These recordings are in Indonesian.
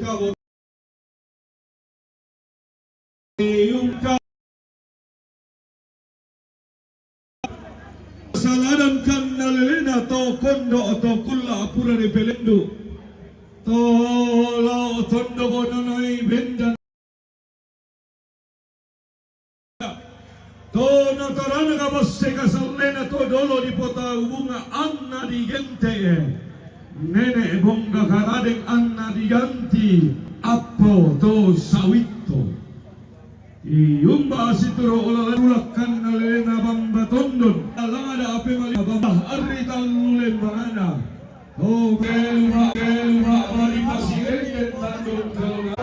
kabut yung kesalahan kan nalilina to kondo to kulla apura de pelendu to lao tondo kononoi bendan to notorana ka bosse kasalena to dolo di pota ubunga anna di gente nene bonga karadeng anna di ganti appo to sawitto Iyumba asituro olalakan nalena bamba tondon alang ada ape mali bamba aritan lulen bangana oh kelma mali pasireng tandon kalonga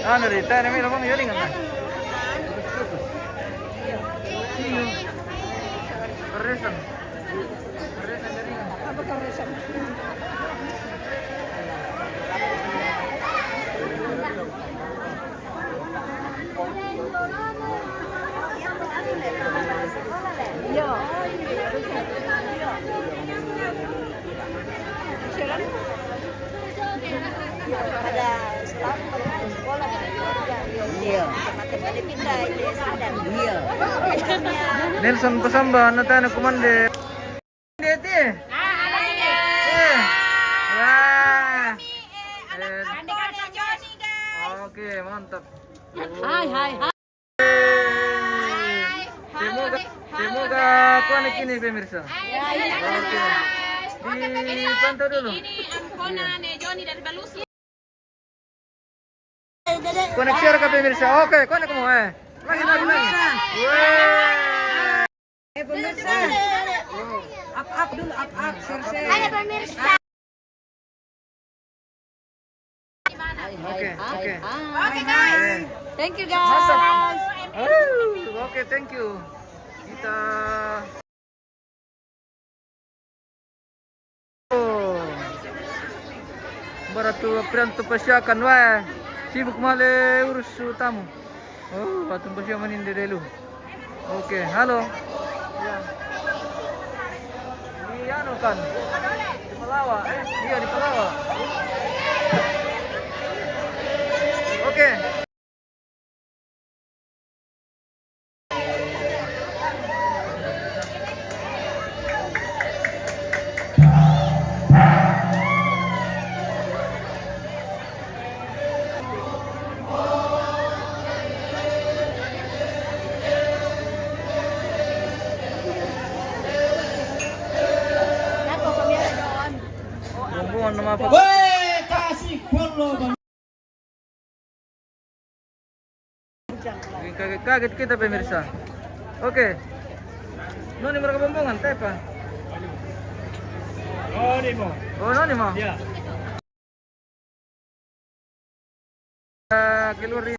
Ano rin, tayo namin labang yun nga. Karesan. Karesan dari nga. Apa karesan? Iya. Pada sekolah kan iya. Teman-teman pindah dia sadar. Iya. Nelson Pasamba na tayo nagkumande. Dito eh. Wah. Oke, mantap. Hai hai hai. Semoga kuan kini pemirsa. Oke. Dipantau dulu. Ini Ampona Johnny dari Balusi. Konek share ke pemirsa. Oke, konek kamu Lagi. Pemirsa. Up dulu, up share. Hai pemirsa. Oke. Oke guys. Thank you guys. Mantap. Oke, thank you. Kita Baratu pranto pasyakan wah. Sibuk male urus tamu. Oh, patung pasya maninde dulu. Oke, halo. Ya. Di anu kan. Di Palawa. Iya di Palawa. Oke. Bumbungan nama apa? Kasih follow Bang. Kaget kita pemirsa. Oke. Noni mereka bumbungan, tepa. Oh, ini mau. Oh, noni mau. Ya. Keluar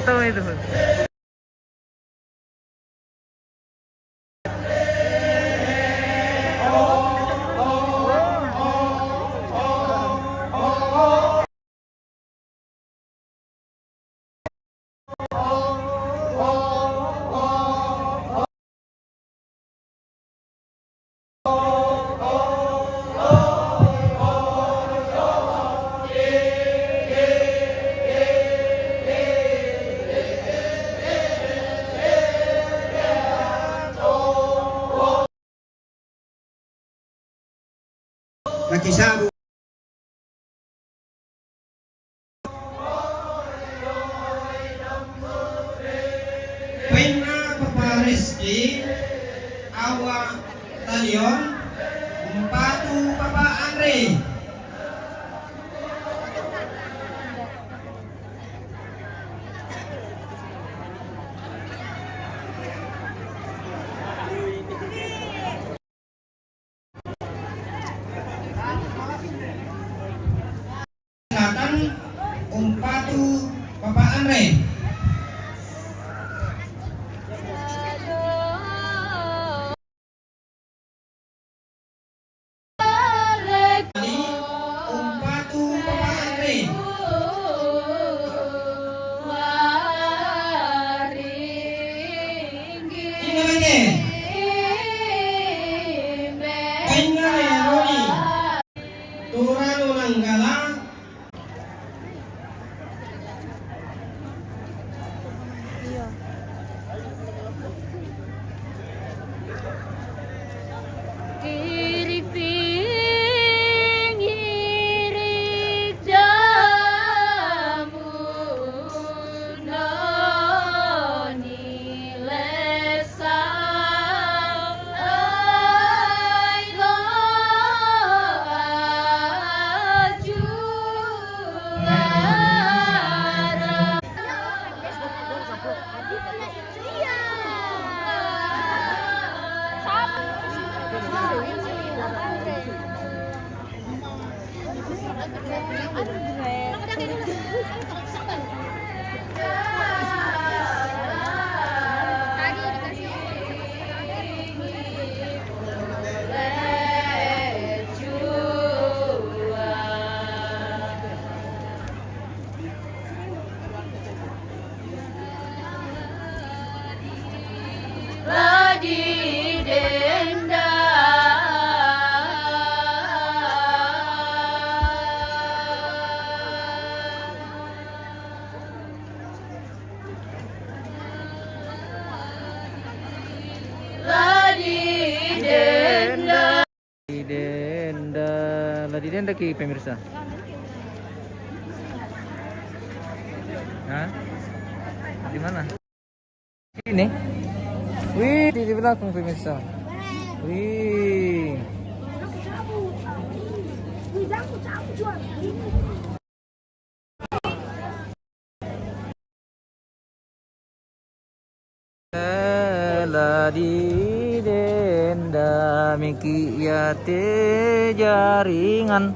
Kurang tahu itu. Nakisabu Pena Papa Rizky Awa Talion Empatu Papa Andre Selatan Empatu Papa Andre Umpatu Papa Andre ini lagi Pengai Roni Turano Nanggala Denda ki pemirsa. Hah? Di mana? Ini. Wih, di belakang pemirsa. Wih. Di denda miki ya te jaringan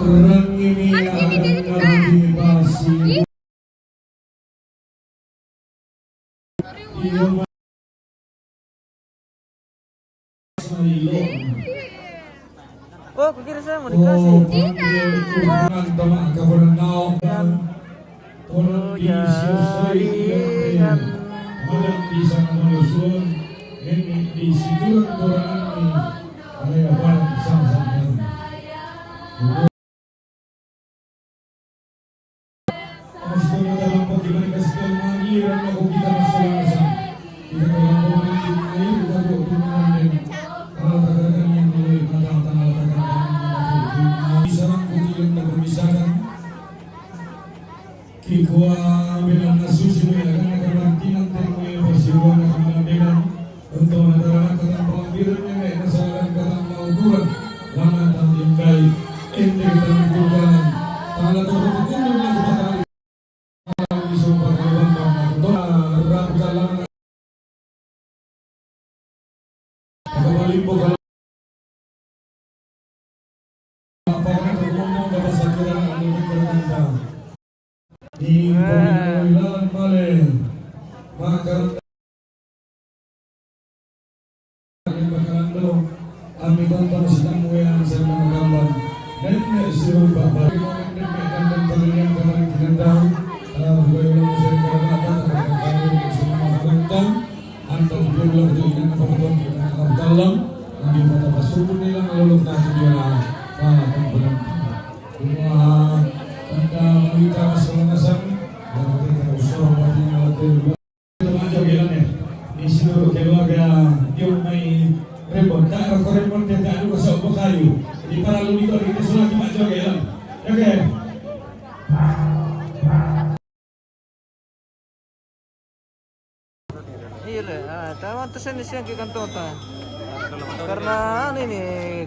Orang ini akan dibasi. Iya Oh, kira saya mau dikasih. Orang bisa menyusun ini di situ orang ini ada barang sama-sama. Maksudnya dalam komunikasi kalian aku kita masalah-masalah. Kita dalam komunikasi air kita berhubungan dengan kata-kata yang mulai kata-kata bisa mengikuti dan berbicara. Kikwa bilang nasusi mereka karantina temui persiapan kemudian untuk negara kata pembiran yang masalah kata mauduan lama tinggal ini tentukan tanggal tertentu yang kepada disumpah kalau rap kalangan kembali bukan apa yang ngomong dapat sakit lebih berkembang di pemilihan Malay maka kami tonton sedang yang saya menggambar dan seluruh bapak dan kalian kemarin tidak tahu bagaimana saya kerana kami semua menonton antar jumlah dengan penonton kita akan dalam di kota Pasuruan yang lalu nanti dia akan berhenti semua anda wanita masing-masing dan kita usaha batinnya waktu termasuk jalannya di seluruh keluarga yung may repot tak ako repot din tayo sa upo kayo di para lumito kita sulat di Pak Jogelan oke Iya lah, taman terus ini siang kita tonton. Karena ini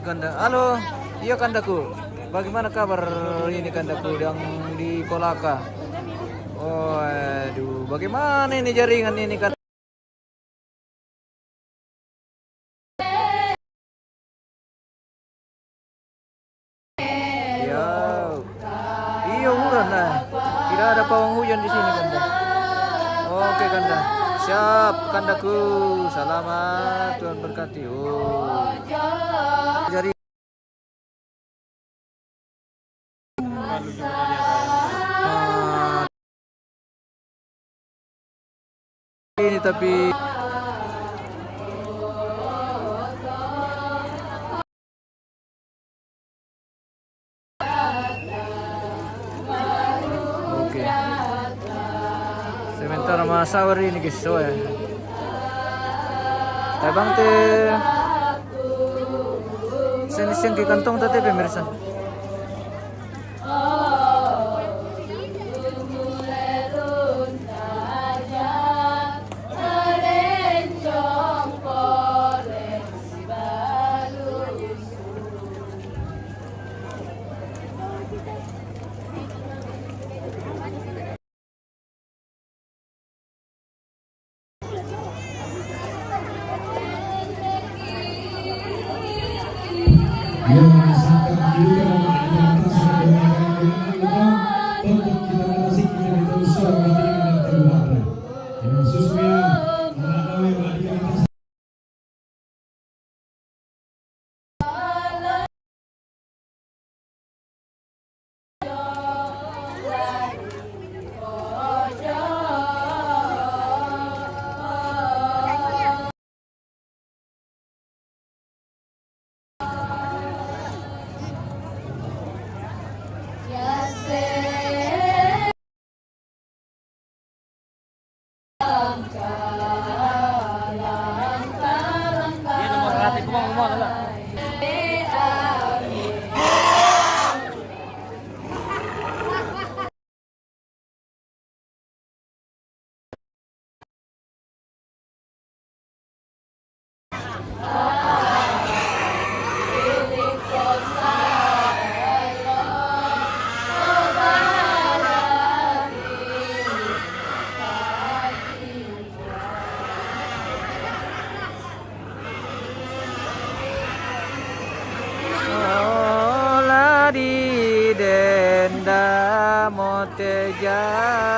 kanda. Halo, iya kandaku. Bagaimana kabar ini kandaku yang di Kolaka? Oh, aduh, bagaimana ini jaringan ini kan? Ya, iya hujan lah. Tidak ada pawang hujan di sini kanda. Oke kanda, siap kandaku. Selamat Tuhan berkati. Oh, jari. Ini tapi oke. Sementara masawar ini guys, so ya. Tabang te siang ke kantong tadi pemirsa. yang sangat juga ada sudah dengan untuk kita masih kita itu usaha dengan Tuhan yang sesuai melalui wadiah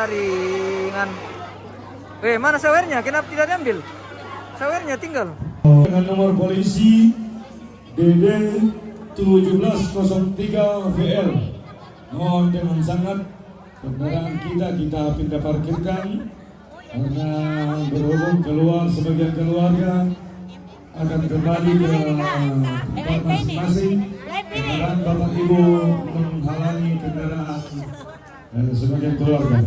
jaringan. Mana sawernya? Kenapa tidak diambil? Sawernya tinggal. Dengan nomor polisi DD 1703 VL. Mohon dengan sangat kendaraan kita pindah parkirkan karena berhubung keluar sebagian keluarga akan kembali ke tempat masing-masing. Kendaraan Bapak Ibu menghalangi kendaraan sebagian keluarga.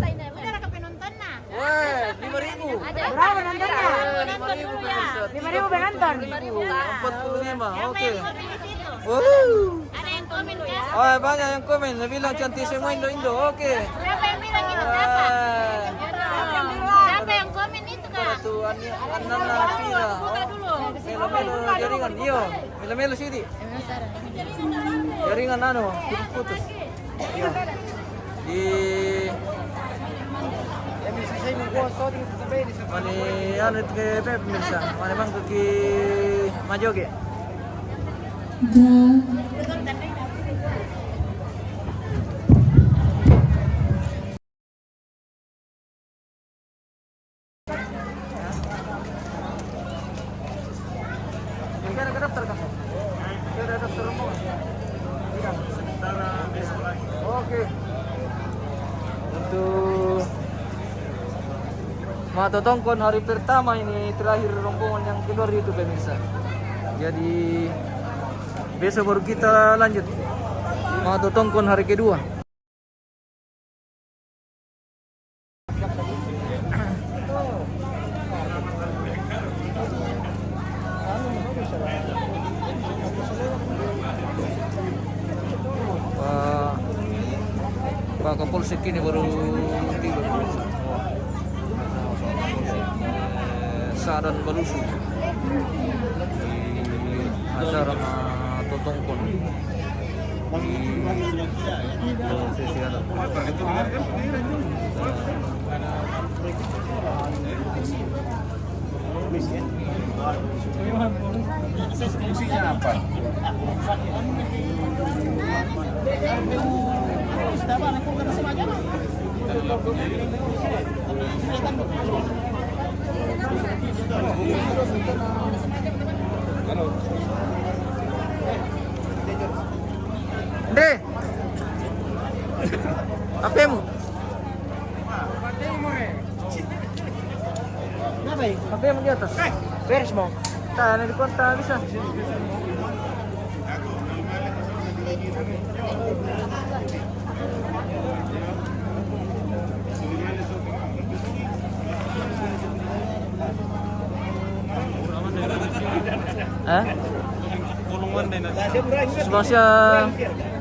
Wah, 5.000. Berapa nontonnya? 5.000 penonton. 45. Oke. Ada yang komen ya? Oh, banyak yang komen. Bilang cantik semua Indo-Indo. Oke. Siapa yang bilang itu siapa? Siapa yang komen itu kak? Tuh Anana Pira. Melo-melo jaringan. Iyo. Melo-melo sini. Jaringan putus. Iya. Di Mani ke pemirsa. Mani bang ke Majoge. Oke. Untuk Matotongkon hari pertama ini terakhir rombongan yang keluar itu pemirsa. Jadi besok baru kita lanjut Matotongkon hari kedua. Pak Kapolsek ini baru tiba pemirsa. Sadan Balusu di acara Matotongkon di sesi adat. Fungsinya apa? Deh, HPmu? HPmu di atas? Beres mau? Tanya di kota bisa. Sebelah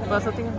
bahasa tinggi.